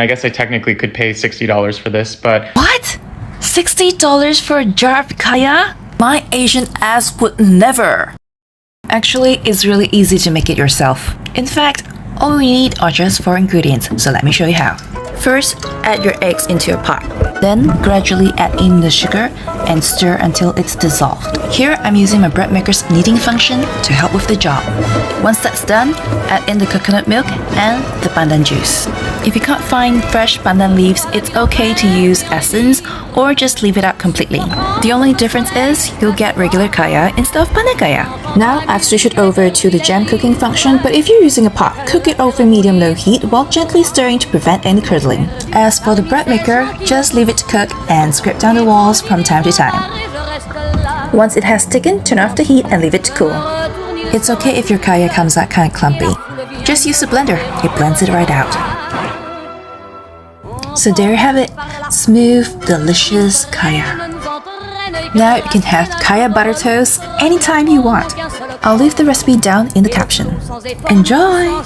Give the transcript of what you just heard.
I guess I technically could pay $60 for this, but... What? $60 for a jar of kaya? My Asian ass would never. Actually, it's really easy to make it yourself. In fact, all we need are just 4 ingredients, so let me show you how. First, add your eggs into a pot. Then, gradually add in the sugar and stir until it's dissolved. Here, I'm using my bread maker's kneading function to help with the job. Once that's done, add in the coconut milk and the pandan juice. If you can't find fresh pandan leaves, it's okay to use essence or just leave it out completely. The only difference is you'll get regular kaya instead of pandan kaya. Now, I've switched it over to the jam cooking function, but if you're using a pot, cook it over medium-low heat while gently stirring to prevent any curdling. As for the bread maker, just leave it to cook and scrape down the walls from time to time. Once it has thickened, turn off the heat and leave it to cool. It's okay if your kaya comes out kind of clumpy. Just use a blender, it blends it right out. So there you have it, smooth, delicious kaya. Now you can have kaya butter toast anytime you want. I'll leave the recipe down in the caption. Enjoy!